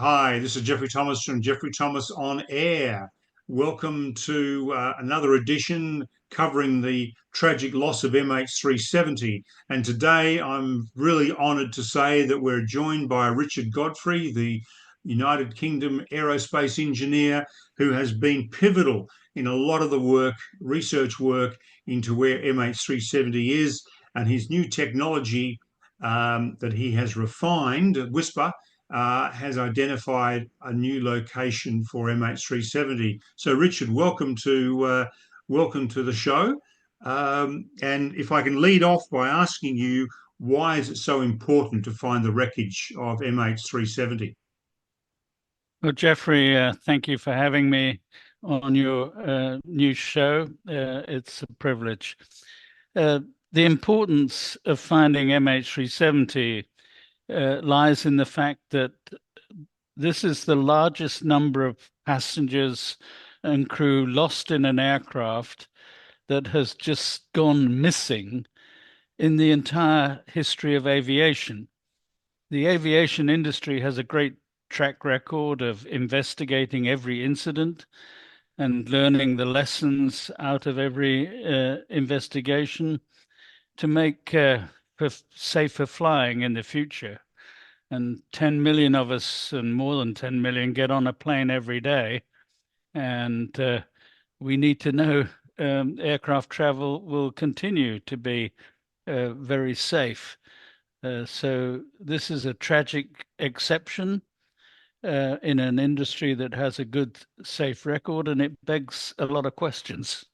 Hi, this is Jeffrey Thomas from Jeffrey Thomas on Air. Welcome to another edition covering the tragic loss of MH370. And today I'm really honoured to say that we're joined by Richard Godfrey, the United Kingdom aerospace engineer who has been pivotal in a lot of the work, research work into where MH370 is and his new technology that he has refined, Whisper has identified a new location for MH370. So, Richard, welcome to the show. And if I can lead off by asking you, why is it so important to find the wreckage of MH370? Well, Jeffrey, thank you for having me on your new show. It's a privilege. Uh, the importance of finding MH370 lies in the fact that this is the largest number of passengers and crew lost in an aircraft that has just gone missing in the entire history of aviation. The aviation industry has a great track record of investigating every incident and learning the lessons out of every investigation to make for safer flying in the future. And 10 million of us, and more than 10 million, get on a plane every day. And we need to know aircraft travel will continue to be very safe. So this is a tragic exception in an industry that has a good, safe record, and it begs a lot of questions.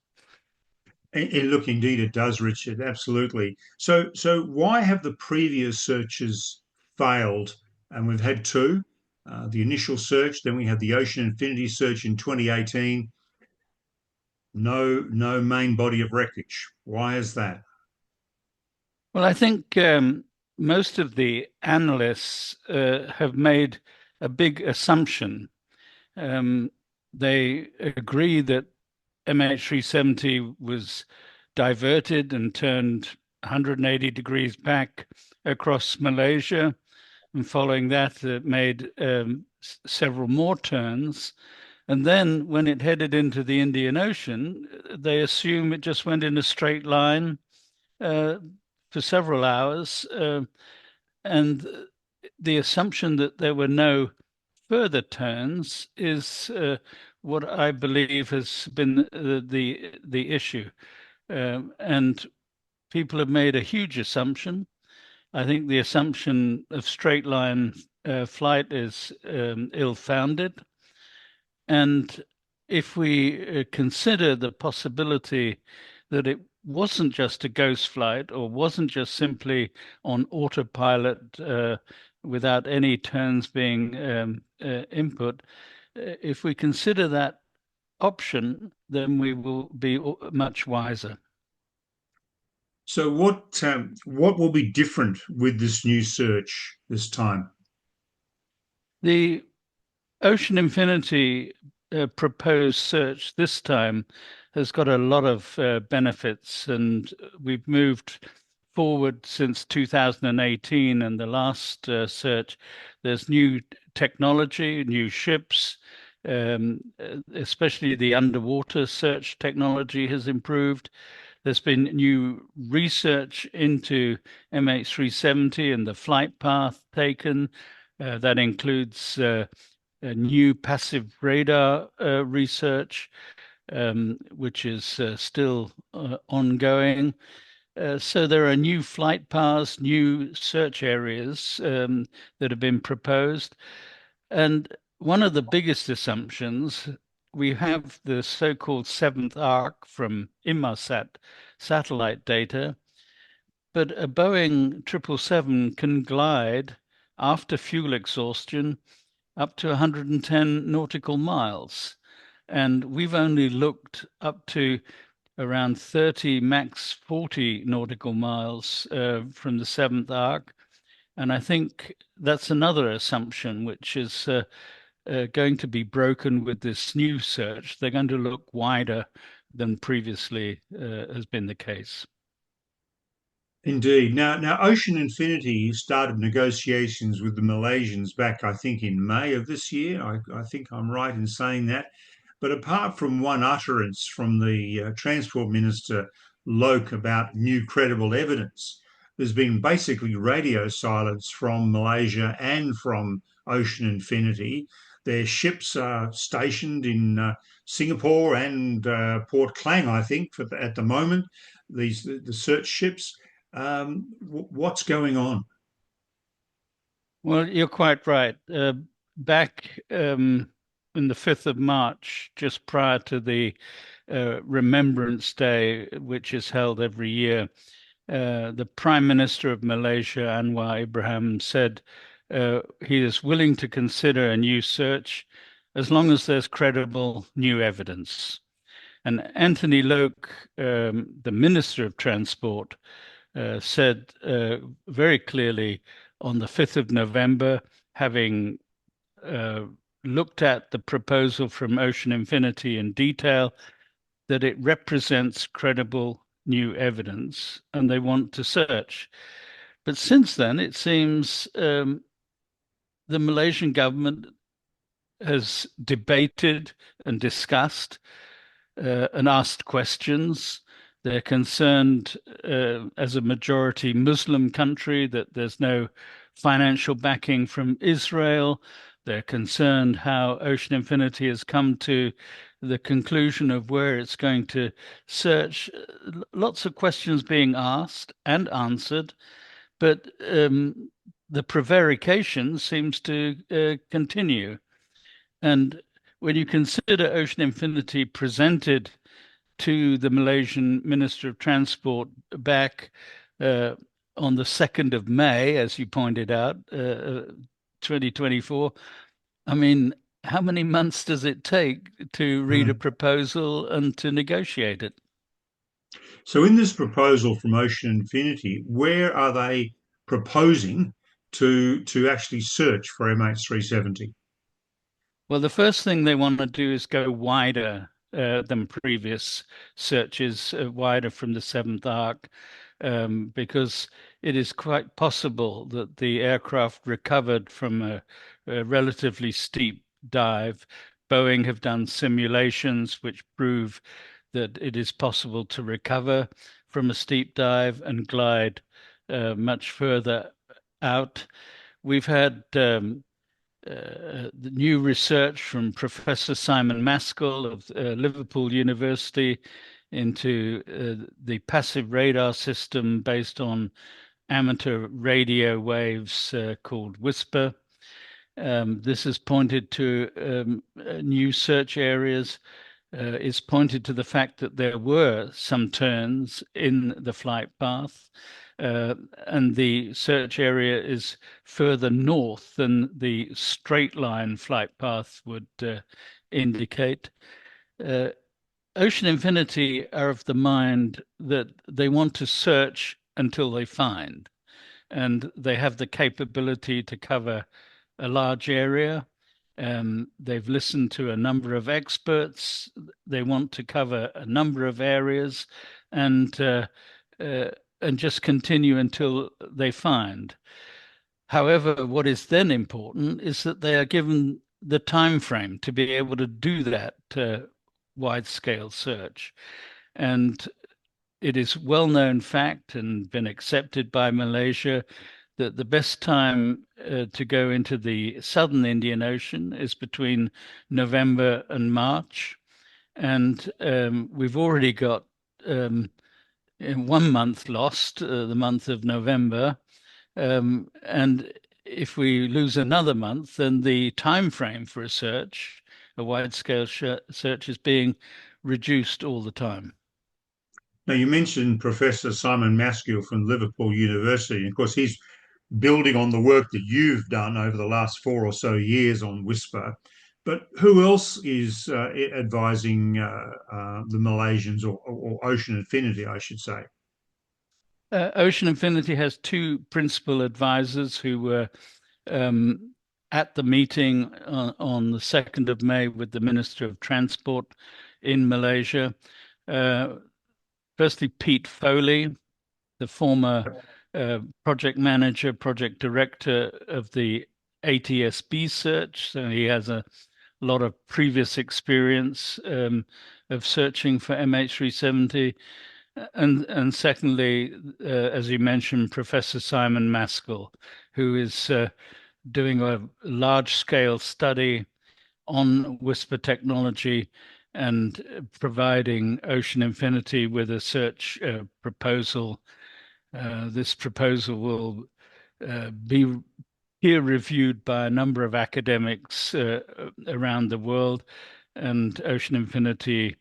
Look, indeed, it does, Richard. Absolutely. So why have the previous searches failed? And we've had two. The initial search, then we had the Ocean Infinity search in 2018. No main body of wreckage. Why is that? Well, I think most of the analysts have made a big assumption. Um, they agree that MH370 was diverted and turned 180 degrees back across Malaysia. And following that, it made several more turns. And then when it headed into the Indian Ocean, they assume it just went in a straight line uh, for several hours. And the assumption that there were no further turns is what I believe has been the issue. And people have made a huge assumption. I think the assumption of straight line flight is ill-founded. And if we consider the possibility that it wasn't just a ghost flight or wasn't just simply on autopilot without any turns being input, if we consider that option, then we will be much wiser. So what will be different with this new search this time? The Ocean Infinity proposed search this time has got a lot of benefits, and we've moved forward since 2018 and the last search. There's new technology, new ships, especially the underwater search technology has improved. There's been new research into MH370 and the flight path taken. That includes new passive radar research, which is still ongoing. So there are new flight paths, new search areas that have been proposed. And one of the biggest assumptions, we have the so-called seventh arc from Inmarsat satellite data, but a Boeing 777 can glide after fuel exhaustion up to 110 nautical miles. And we've only looked up to around 30, max 40 nautical miles from the seventh arc. And I think that's another assumption which is going to be broken with this new search. They're going to look wider than previously has been the case. Indeed. Now, Ocean Infinity started negotiations with the Malaysians back, I think, in May of this year. I think I'm right in saying that. But apart from one utterance from the Transport Minister Loke about new credible evidence, there's been basically radio silence from Malaysia and from Ocean Infinity. Their ships are stationed in Singapore and Port Klang, I think, at the moment. The search ships. What's going on? Well, you're quite right. Back in the 5th of March, just prior to the Remembrance Day, which is held every year, the Prime Minister of Malaysia, Anwar Ibrahim, said he is willing to consider a new search as long as there's credible new evidence. And Anthony Loke, the Minister of Transport, said very clearly on the 5th of November, having looked at the proposal from Ocean Infinity in detail, that it represents credible new evidence and they want to search. But since then, it seems the Malaysian government has debated and discussed and asked questions. They're concerned, as a majority Muslim country, that there's no financial backing from Israel. They're concerned how Ocean Infinity has come to the conclusion of where it's going to search. Lots of questions being asked and answered, but the prevarication seems to continue. And when you consider Ocean Infinity presented to the Malaysian Minister of Transport back on the 2nd of May, as you pointed out, 2024. I mean, how many months does it take to read a proposal and to negotiate it? So, in this proposal from Ocean Infinity, where are they proposing to actually search for MH370? Well, the first thing they want to do is go wider than previous searches, wider from the seventh arc, because it is quite possible that the aircraft recovered from a relatively steep dive. Boeing have done simulations which prove that it is possible to recover from a steep dive and glide much further out. We've had the new research from Professor Simon Maskell of Liverpool University into the passive radar system based on amateur radio waves called WSPR. This has pointed to new search areas. It's pointed to the fact that there were some turns in the flight path. And the search area is further north than the straight line flight path would indicate. Ocean Infinity are of the mind that they want to search until they find, and they have the capability to cover a large area. They've listened to a number of experts. They want to cover a number of areas, and just continue until they find. However, what is then important is that they are given the time frame to be able to do that wide-scale search. And it is well-known fact and been accepted by Malaysia that the best time to go into the southern Indian Ocean is between November and March. And we've already got in 1 month lost, the month of November. And if we lose another month, then the time frame for a search, a wide-scale search, is being reduced all the time. Now, you mentioned Professor Simon Maskell from Liverpool University. And of course, he's building on the work that you've done over the last 4 or so years on WSPR. But who else is advising the Malaysians or Ocean Infinity, I should say? Ocean Infinity has two principal advisors who were at the meeting on the 2nd of May with the Minister of Transport in Malaysia. Firstly, Pete Foley, the former project manager, project director of the ATSB search. So he has a lot of previous experience of searching for MH370. And secondly, as you mentioned, Professor Simon Maskell, who is doing a large-scale study on Whisper technology and providing Ocean Infinity with a search proposal. This proposal will be peer-reviewed by a number of academics around the world, and Ocean Infinity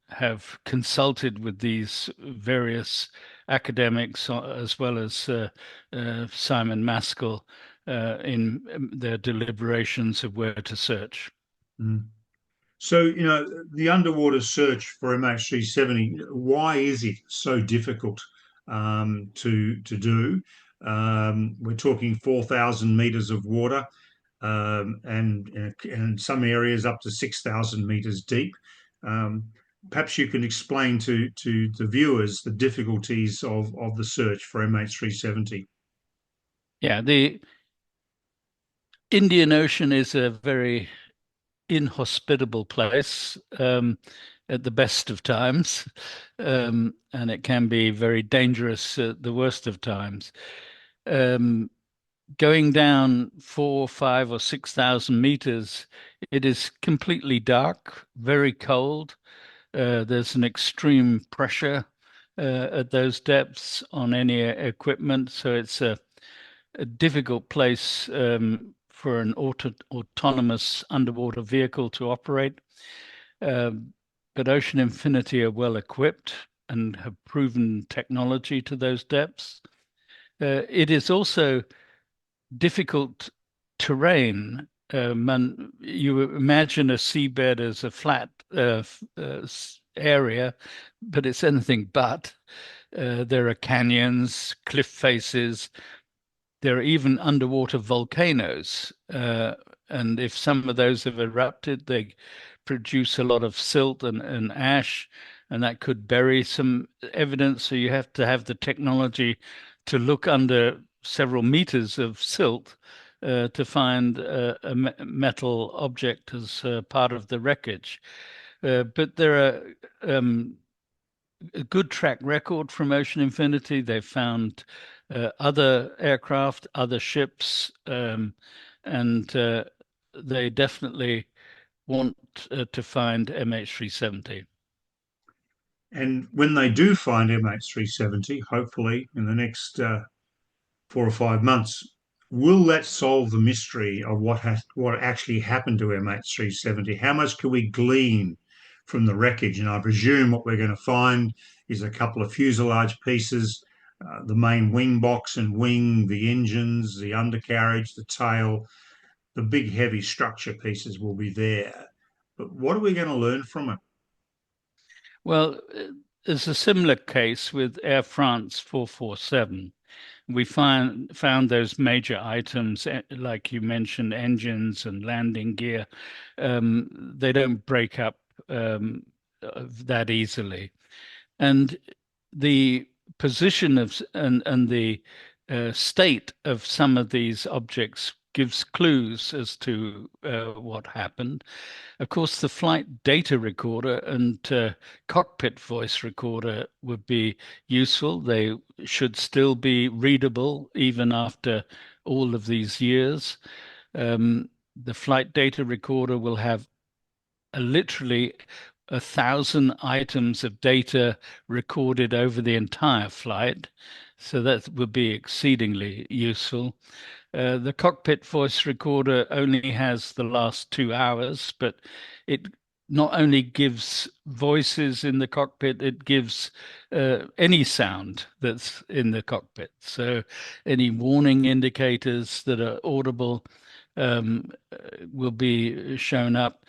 have consulted with these various academics as well as Simon Maskell in their deliberations of where to search. Mm. So, the underwater search for MH370, why is it so difficult to do? We're talking 4,000 meters of water, and in some areas up to 6,000 meters deep. Perhaps you can explain to the viewers the difficulties of the search for MH370. Yeah, the Indian Ocean is a very inhospitable place at the best of times, and it can be very dangerous at the worst of times. Going down 4, 5, or 6,000 meters, it is completely dark, very cold. There's an extreme pressure at those depths on any equipment, so it's a difficult place for an autonomous underwater vehicle to operate. But Ocean Infinity are well equipped and have proven technology to those depths. It is also difficult terrain. You imagine a seabed as a flat area, but it's anything but. There are canyons, cliff faces. There are even underwater volcanoes. And if some of those have erupted, they produce a lot of silt and ash, and that could bury some evidence. So you have to have the technology to look under several meters of silt to find a metal object as part of the wreckage. But there are a good track record from Ocean Infinity. They've found other aircraft, other ships, and they definitely want to find MH370. And when they do find MH370, hopefully in the next 4 or 5 months, will that solve the mystery of what actually happened to MH370? How much can we glean from the wreckage? And I presume what we're going to find is a couple of fuselage pieces, the main wing box and wing, the engines, the undercarriage, the tail, the big heavy structure pieces will be there. But what are we going to learn from it? Well, there's a similar case with Air France 447. We found those major items, like you mentioned, engines and landing gear. They don't break up that easily, and the position of and the state of some of these objects gives clues as to what happened. Of course, the flight data recorder and cockpit voice recorder would be useful. They should still be readable even after all of these years. The flight data recorder will have literally 1,000 items of data recorded over the entire flight. So that would be exceedingly useful. The cockpit voice recorder only has the last 2 hours, but it not only gives voices in the cockpit, it gives any sound that's in the cockpit. So any warning indicators that are audible will be shown up.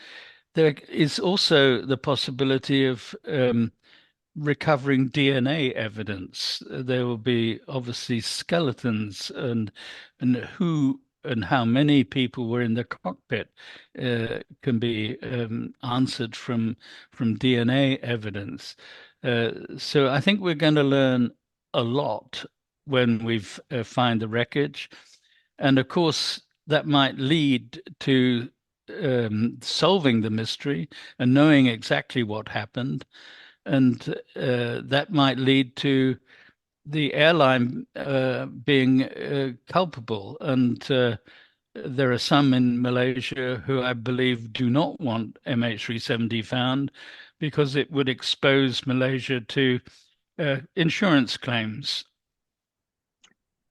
There is also the possibility of recovering DNA evidence. There will be obviously skeletons and who and how many people were in the cockpit can be answered from DNA evidence. So I think we're going to learn a lot when we've find the wreckage. And of course, that might lead to solving the mystery and knowing exactly what happened. And that might lead to the airline being culpable. And there are some in Malaysia who I believe do not want MH370 found because it would expose Malaysia to insurance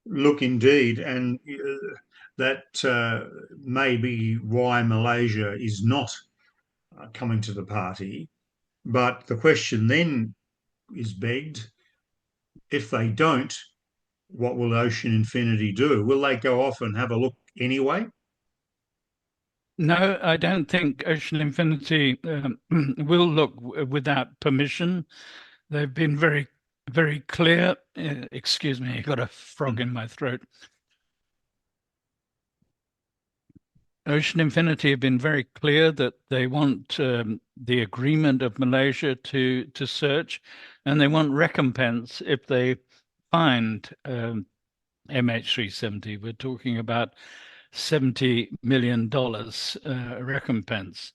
Look, indeed, and that may be why Malaysia is not coming to the party. But the question then is begged, if they don't, what will Ocean Infinity do? Will they go off and have a look anyway? No, I don't think Ocean Infinity will look without permission. They've been very clear. Excuse me, I got a frog in my throat. Ocean Infinity have been very clear that they want the agreement of Malaysia to search, and they want recompense if they find MH370. We're talking about $70 million recompense.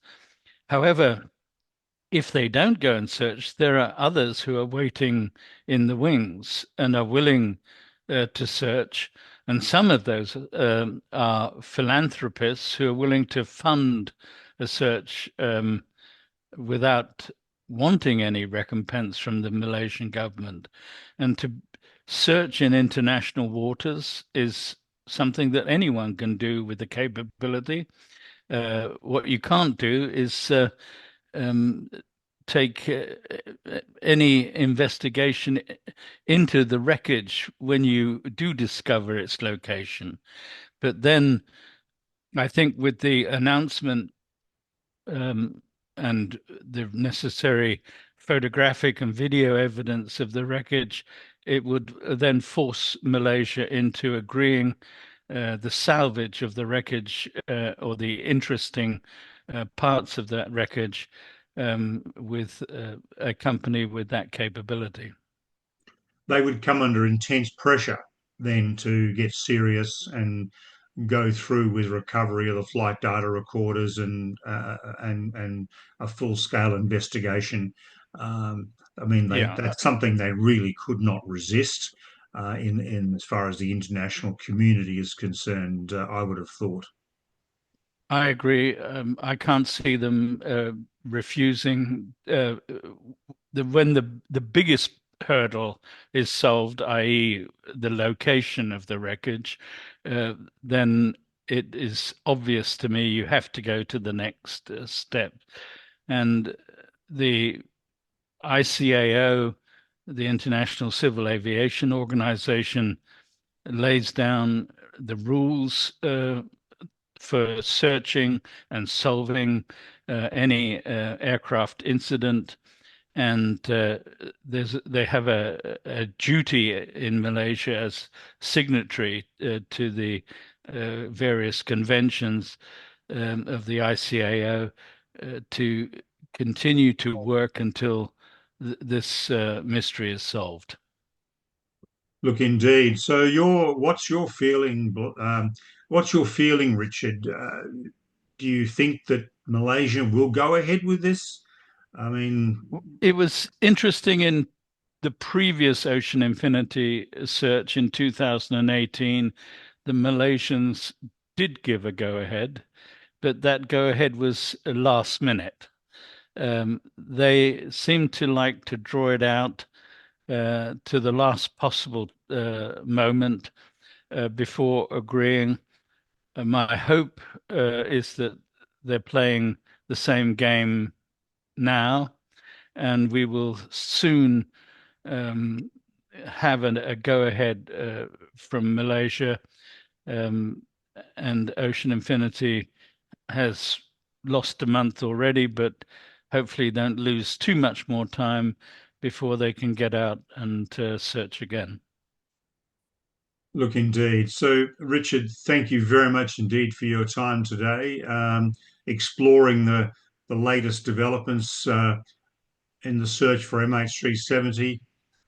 However, if they don't go and search, there are others who are waiting in the wings and are willing to search. And some of those are philanthropists who are willing to fund a search without wanting any recompense from the Malaysian government. And to search in international waters is something that anyone can do with the capability. What you can't do is take any investigation into the wreckage when you do discover its location. But then I think with the announcement and the necessary photographic and video evidence of the wreckage, it would then force Malaysia into agreeing the salvage of the wreckage or the interesting parts of that wreckage with a company with that capability. They would come under intense pressure then to get serious and go through with recovery of the flight data recorders and a full scale investigation. I mean, Yeah, that's something they really could not resist. In as far as the international community is concerned, I would have thought. I agree. I can't see them refusing when the biggest hurdle is solved, i.e., the location of the wreckage, then it is obvious to me you have to go to the next step. And the ICAO, the International Civil Aviation Organization, lays down the rules for searching and solving any aircraft incident. And they have a duty in Malaysia as signatory to the various conventions of the ICAO to continue to work until this mystery is solved. Look, indeed. So, what's your feeling? What's your feeling, Richard? Do you think that Malaysia will go ahead with this? I mean, It was interesting in the previous Ocean Infinity search in 2018, the Malaysians did give a go ahead, but that go ahead was last minute. They seemed to like to draw it out to the last possible moment before agreeing. My hope is that they're playing the same game now, and we will soon um, have a go-ahead from Malaysia, um, and Ocean Infinity has lost a month already, but hopefully don't lose too much more time before they can get out and search again. look, indeed. So, Richard, thank you very much indeed for your time today, exploring the latest developments in the search for MH370.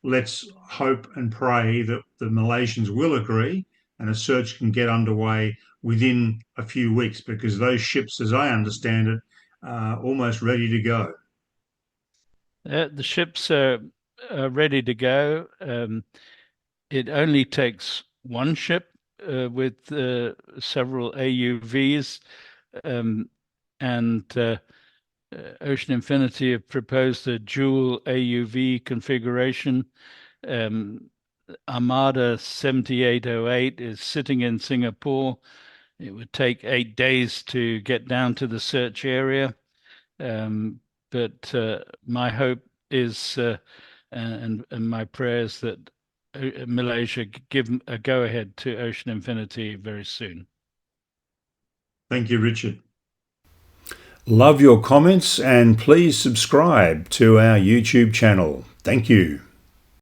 let's hope and pray that the Malaysians will agree and a search can get underway within a few weeks, because those ships, as I understand it, are almost ready to go. The ships are ready to go. It only takes one ship with several AUVs, and Ocean Infinity have proposed a dual AUV configuration. Armada 7808 is sitting in Singapore. It would take 8 days to get down to the search area. But my hope is, and my prayers, that Malaysia give a go-ahead to Ocean Infinity very soon. Thank you, Richard. Love your comments and please subscribe to our YouTube channel. Thank you.